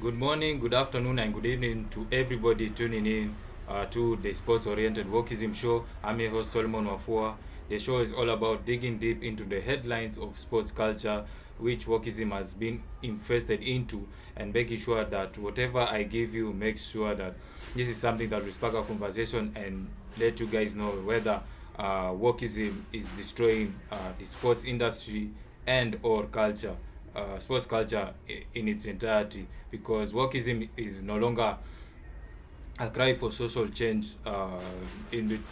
Good morning, good afternoon, and good evening to everybody tuning in to the sports-oriented Wokeism show. I'm your host Solomon Wafua. The show is all about digging deep into the headlines of sports culture, which Wokeism has been infested into, and making sure that whatever I give you makes sure that this is something that will spark a conversation and let you guys know whether Wokeism is destroying the sports industry and or culture, sports culture in its entirety, because wokeism is no longer a cry for social change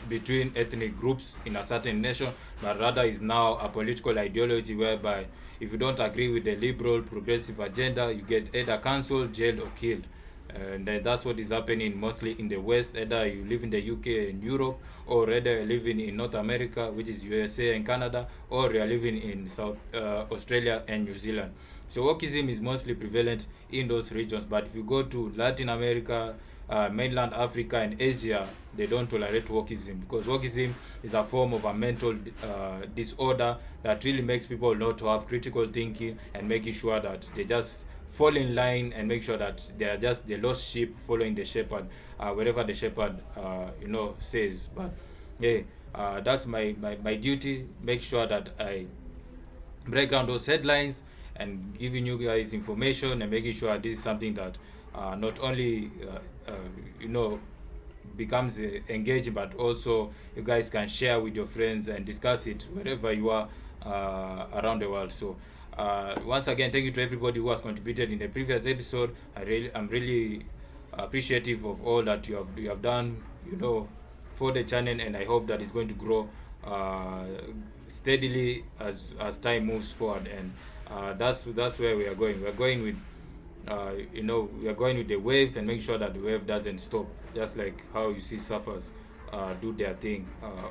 between ethnic groups in a certain nation, but rather is now a political ideology whereby if you don't agree with the liberal progressive agenda, you get either cancelled, jailed, or killed. And that's what is happening mostly in the West. Either you live in the UK and Europe, or rather you're living in North America, which is USA and Canada, or you're living in South Australia and New Zealand. So wokeism is mostly prevalent in those regions. But if you go to Latin America, mainland Africa, and Asia, they don't tolerate wokeism, because wokeism is a form of a mental disorder that really makes people not to have critical thinking and making sure that they just fall in line and make sure that they are just the lost sheep following the shepherd, wherever the shepherd says. But hey, that's my duty. Make sure that I break down those headlines and giving you guys information and making sure this is something that not only you know becomes engaging, but also you guys can share with your friends and discuss it wherever you are around the world. So once again, thank you to everybody who has contributed in the previous episode. I'm really appreciative of all that you have done, for the channel, and I hope that it's going to grow steadily as time moves forward. And that's where we are going. We are going with we are going with the wave and make sure that the wave doesn't stop, just like how you see surfers do their thing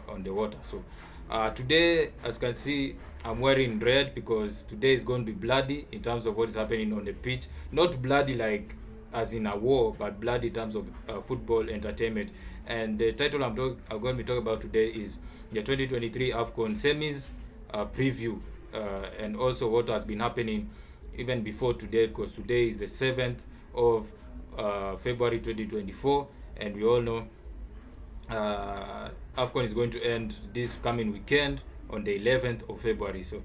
on the water. So today, as you can see, I'm wearing red because today is going to be bloody in terms of what is happening on the pitch. Not bloody like as in a war, but bloody in terms of football entertainment. And the title I'm going to be talking about today is the 2023 AFCON semis preview, and also what has been happening even before today, because today is the 7th of February 2024, and we all know AFCON is going to end this coming weekend on the 11th of February. So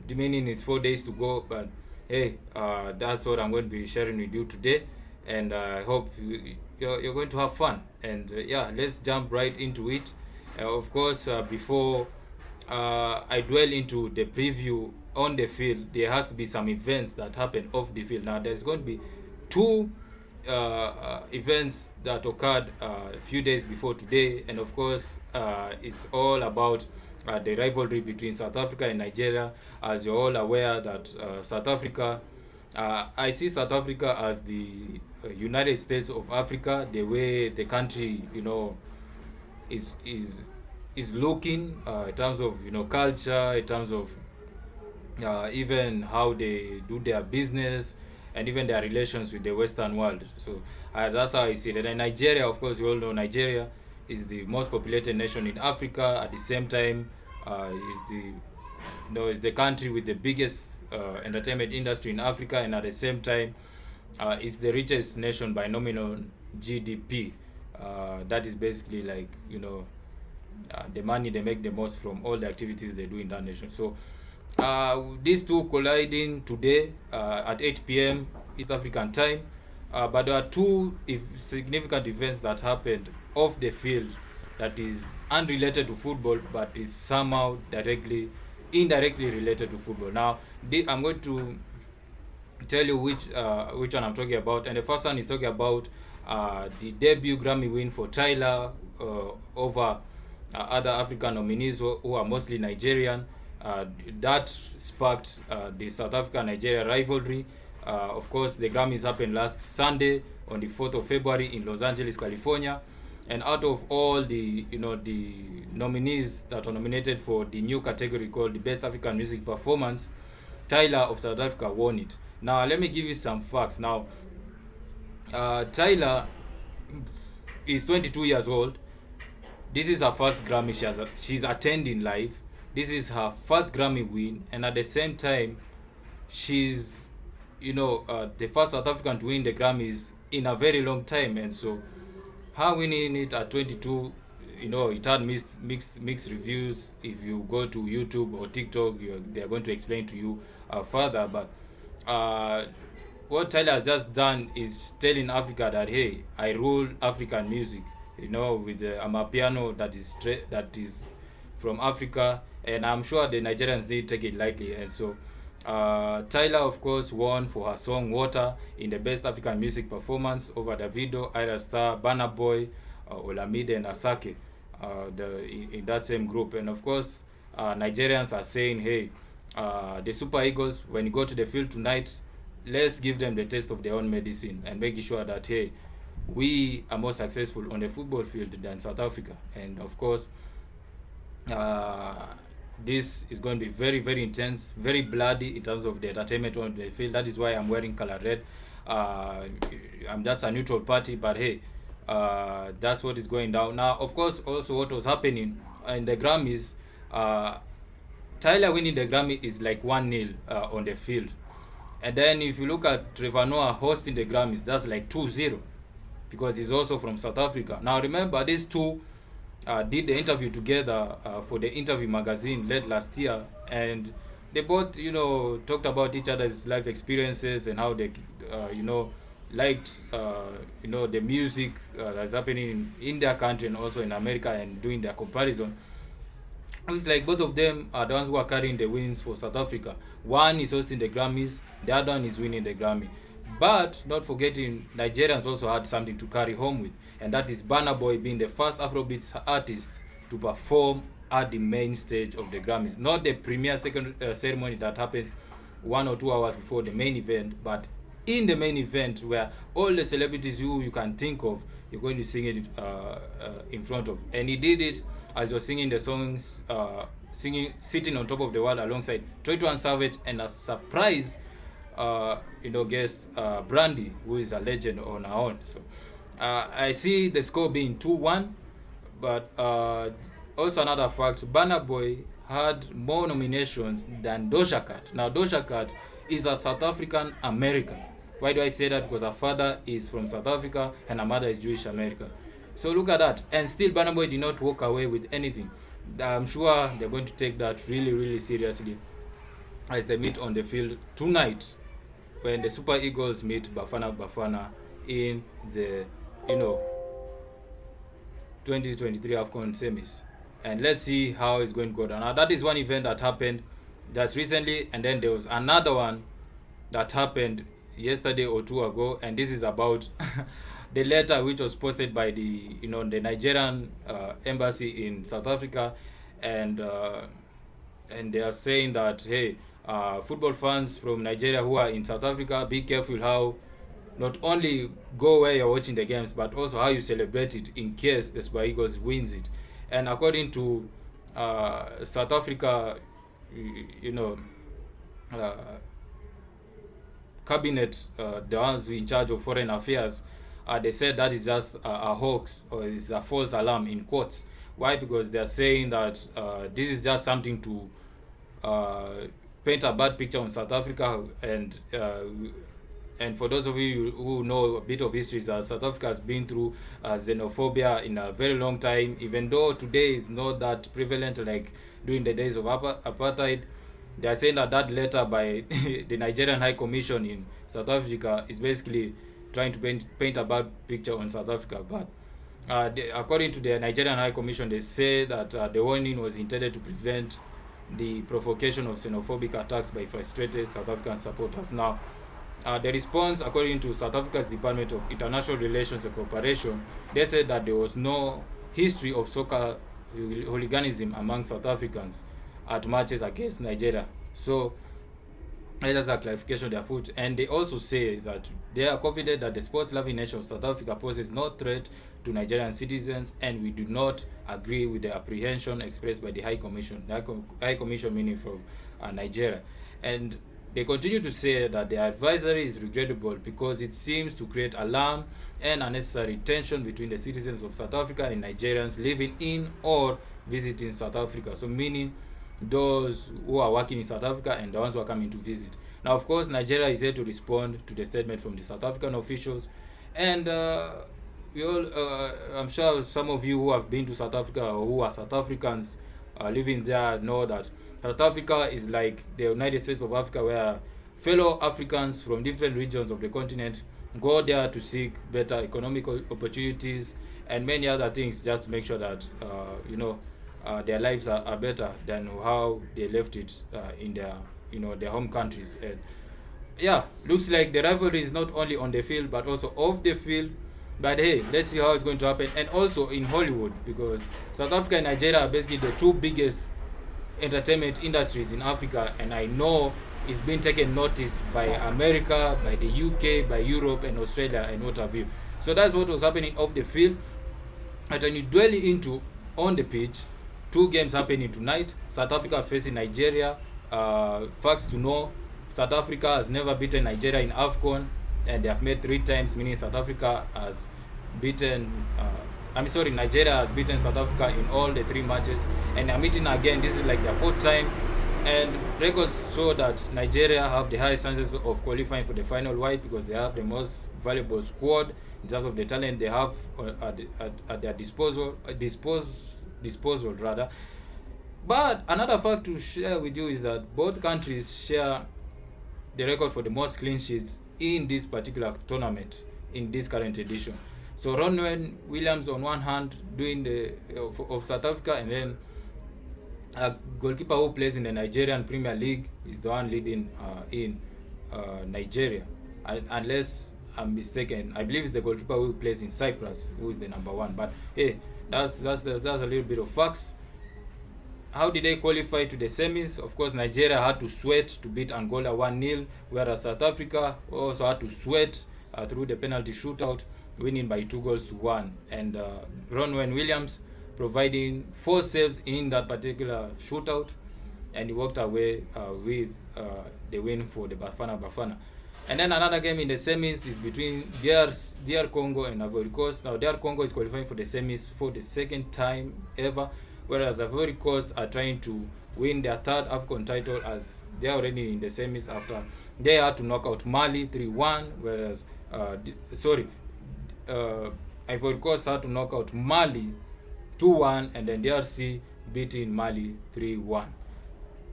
the meaning it's 4 days to go, but hey, that's what I'm going to be sharing with you today, and I hope you're going to have fun. And yeah, let's jump right into it. Of course, before I dwell into the preview on the field, there has to be some events that happen off the field. Now, there's going to be two events that occurred a few days before today, and of course, it's all about the rivalry between South Africa and Nigeria. As you're all aware that South Africa, I see South Africa as the United States of Africa, the way the country, is looking in terms of culture, in terms of even how they do their business, and even their relations with the Western world. So that's how I see it. And Nigeria, of course, you all know Nigeria is the most populated nation in Africa. At the same time, is the country with the biggest entertainment industry in Africa, and at the same time, it's the richest nation by nominal GDP. That is basically like the money they make the most from all the activities they do in that nation. So these two colliding today at 8 p.m. East African time. But there are two significant events that happened off the field that is unrelated to football, but is somehow indirectly related to football. Now, I'm going to tell you which one I'm talking about. And the first one is talking about the debut Grammy win for Tyler over other African nominees who are mostly Nigerian. That sparked the South Africa-Nigeria rivalry. Of course, the Grammys happened last Sunday on the 4th of February in Los Angeles, California. And out of all the nominees that were nominated for the new category called the Best African Music Performance, Tyler of South Africa won it. Now, let me give you some facts. Now, Tyler is 22 years old. This is her first Grammy she's attending live. This is her first Grammy win, and at the same time, she's the first South African to win the Grammys in a very long time, and so her winning it at 22, it had mixed reviews. If you go to YouTube or TikTok, they're going to explain to you further. But uh, what Tyler has just done is telling Africa that, hey, I rule African music. With the Amapiano that is from Africa, and I'm sure the Nigerians did take it lightly, and so. Tyler, of course, won for her song "Water" in the Best African Music Performance over Davido, Ira Star, Burna Boy, Olamide, and Asake, in that same group. And of course, Nigerians are saying, "Hey, the Super Eagles, when you go to the field tonight, let's give them the taste of their own medicine and making sure that, hey, we are more successful on the football field than South Africa." And of course, uh, this is going to be very, very intense, very bloody in terms of the entertainment on the field. That is why I'm wearing color red. I'm just a neutral party, but hey, that's what is going down now. Of course, also what was happening in the Grammys, Tyler winning the Grammy is like 1-0 on the field. And then if you look at Trevor Noah hosting the Grammys, that's like 2-0 because he's also from South Africa. Now remember, these two did the interview together for the Interview magazine late last year, and they both, talked about each other's life experiences and how they, liked, the music that's happening in their country and also in America, and doing their comparison. It's like both of them are the ones who are carrying the wins for South Africa. One is hosting the Grammys, the other one is winning the Grammy. But not forgetting, Nigerians also had something to carry home with, and that is Burna Boy being the first Afrobeats artist to perform at the main stage of the Grammys. Not the premiere ceremony that happens 1 or 2 hours before the main event, but in the main event where all the celebrities you can think of, you're going to sing it in front of. And he did it as you're singing the songs, sitting on top of the world alongside 21 Savage and a surprise guest, Brandy, who is a legend on her own. So I see the score being 2-1, but also another fact, Burna Boy had more nominations than Doja Cat. Now Doja Cat is a South African American. Why do I say that? Because her father is from South Africa and her mother is Jewish American. So look at that. And still Burna Boy did not walk away with anything. I'm sure they're going to take that really, really seriously as they meet on the field tonight when the Super Eagles meet Bafana Bafana in the 2023 AFCON semis. And let's see how it's going to go down. Now that is one event that happened just recently, and then there was another one that happened yesterday or 2 ago, and this is about the letter which was posted by the the Nigerian embassy in South Africa, and they are saying that, hey, football fans from Nigeria who are in South Africa, be careful how not only go where you're watching the games, but also how you celebrate it in case the Super Eagles wins it. And according to South Africa, cabinet, the ones in charge of foreign affairs, they said that is just a hoax, or is a false alarm in quotes. Why? Because they are saying that this is just something to paint a bad picture on South Africa, and for those of you who know a bit of history, South Africa has been through xenophobia in a very long time, even though today is not that prevalent like during the days of apartheid. They are saying that letter by the Nigerian High Commission in South Africa is basically trying to paint a bad picture on South Africa. But according to the Nigerian High Commission, they say that the warning was intended to prevent the provocation of xenophobic attacks by frustrated South African supporters. Now, the response, according to South Africa's Department of International Relations and Cooperation, they said that there was no history of soccer hooliganism among South Africans at matches against Nigeria. So that's a clarification they have put. And they also say that they are confident that the sports-loving nation of South Africa poses no threat to Nigerian citizens, and we do not agree with the apprehension expressed by the High Commission. The High Commission meaning from Nigeria. And they continue to say that the advisory is regrettable because it seems to create alarm and unnecessary tension between the citizens of South Africa and Nigerians living in or visiting South Africa. So meaning those who are working in South Africa and the ones who are coming to visit. Now, of course, Nigeria is here to respond to the statement from the South African officials, and we all, I'm sure some of you who have been to South Africa or who are South Africans living there know that South Africa is like the United States of Africa, where fellow Africans from different regions of the continent go there to seek better economic opportunities and many other things, just to make sure that their lives are better than how they left it in their home countries. And yeah, looks like the rivalry is not only on the field but also off the field. But hey, let's see how it's going to happen, and also in Hollywood, because South Africa and Nigeria are basically the two biggest entertainment industries in Africa, and I know it's been taken notice by America, by the UK, by Europe and Australia and what have you. So that's what was happening off the field. And when you dwell into on the pitch, two games happening tonight. South Africa facing Nigeria. Facts to know, South Africa has never beaten Nigeria in AFCON, and they have met 3 times, meaning South Africa has beaten Nigeria has beaten South Africa in all the 3 matches, and they're meeting again. This is like their 4th time, and records show that Nigeria have the highest chances of qualifying for the final. Why? Because they have the most valuable squad in terms of the talent they have at their disposal rather. But another fact to share with you is that both countries share the record for the most clean sheets in this particular tournament in this current edition. So Ronwen Williams on one hand doing the of South Africa, and then a goalkeeper who plays in the Nigerian Premier League is the one leading in Nigeria, unless I'm mistaken. I believe it's the goalkeeper who plays in Cyprus who is the number 1. But hey, that's a little bit of facts. How did they qualify to the semis? Of course, Nigeria had to sweat to beat Angola 1-0, whereas South Africa also had to sweat through the penalty shootout, winning by 2-1. And Ronwen Williams providing 4 saves in that particular shootout, and he walked away with the win for the Bafana. And then another game in the semis is between DR Congo and Ivory Coast. Now, DR Congo is qualifying for the semis for the 2nd time ever, whereas Ivory Coast are trying to win their 3rd AFCON title, as they are already in the semis after they had to knock out Mali 3-1, whereas Ivory Coast had to knock out Mali 2-1, and then DRC beating Mali 3-1.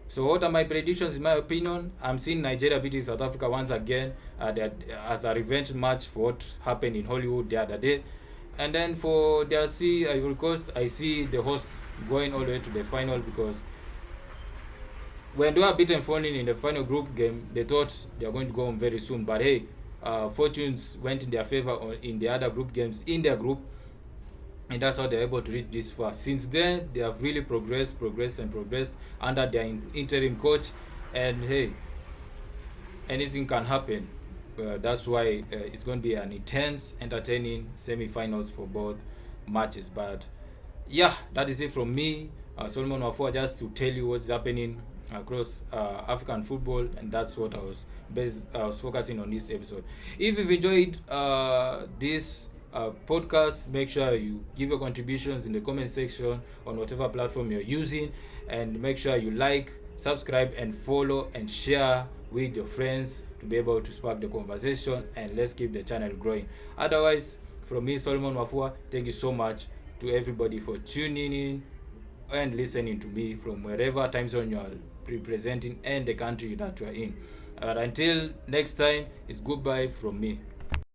So what are my predictions? In my opinion, I'm seeing Nigeria beating South Africa once again as a revenge match for what happened in Hollywood the other day. And then for DRC, Ivory Coast, I see the hosts going all the way to the final, because when they were beaten 4-0 in the final group game, they thought they are going to go home very soon. But hey, fortunes went in their favor in the other group games in their group, and that's how they're able to reach this far. Since then, they have really progressed under their interim coach, and hey, anything can happen. That's why it's going to be an intense, entertaining semi-finals for both matches. But yeah, that is it from me, Solomon Wafua, just to tell you what's happening across African football, and that's what I was focusing on this episode. If you've enjoyed this podcast, make sure you give your contributions in the comment section on whatever platform you're using, and make sure you like, subscribe and follow and share with your friends to be able to spark the conversation, and let's keep the channel growing. Otherwise, from me, Solomon Wafua, thank you so much to everybody for tuning in and listening to me from wherever time zone you are representing and the country that you are in. Until next time, it's goodbye from me.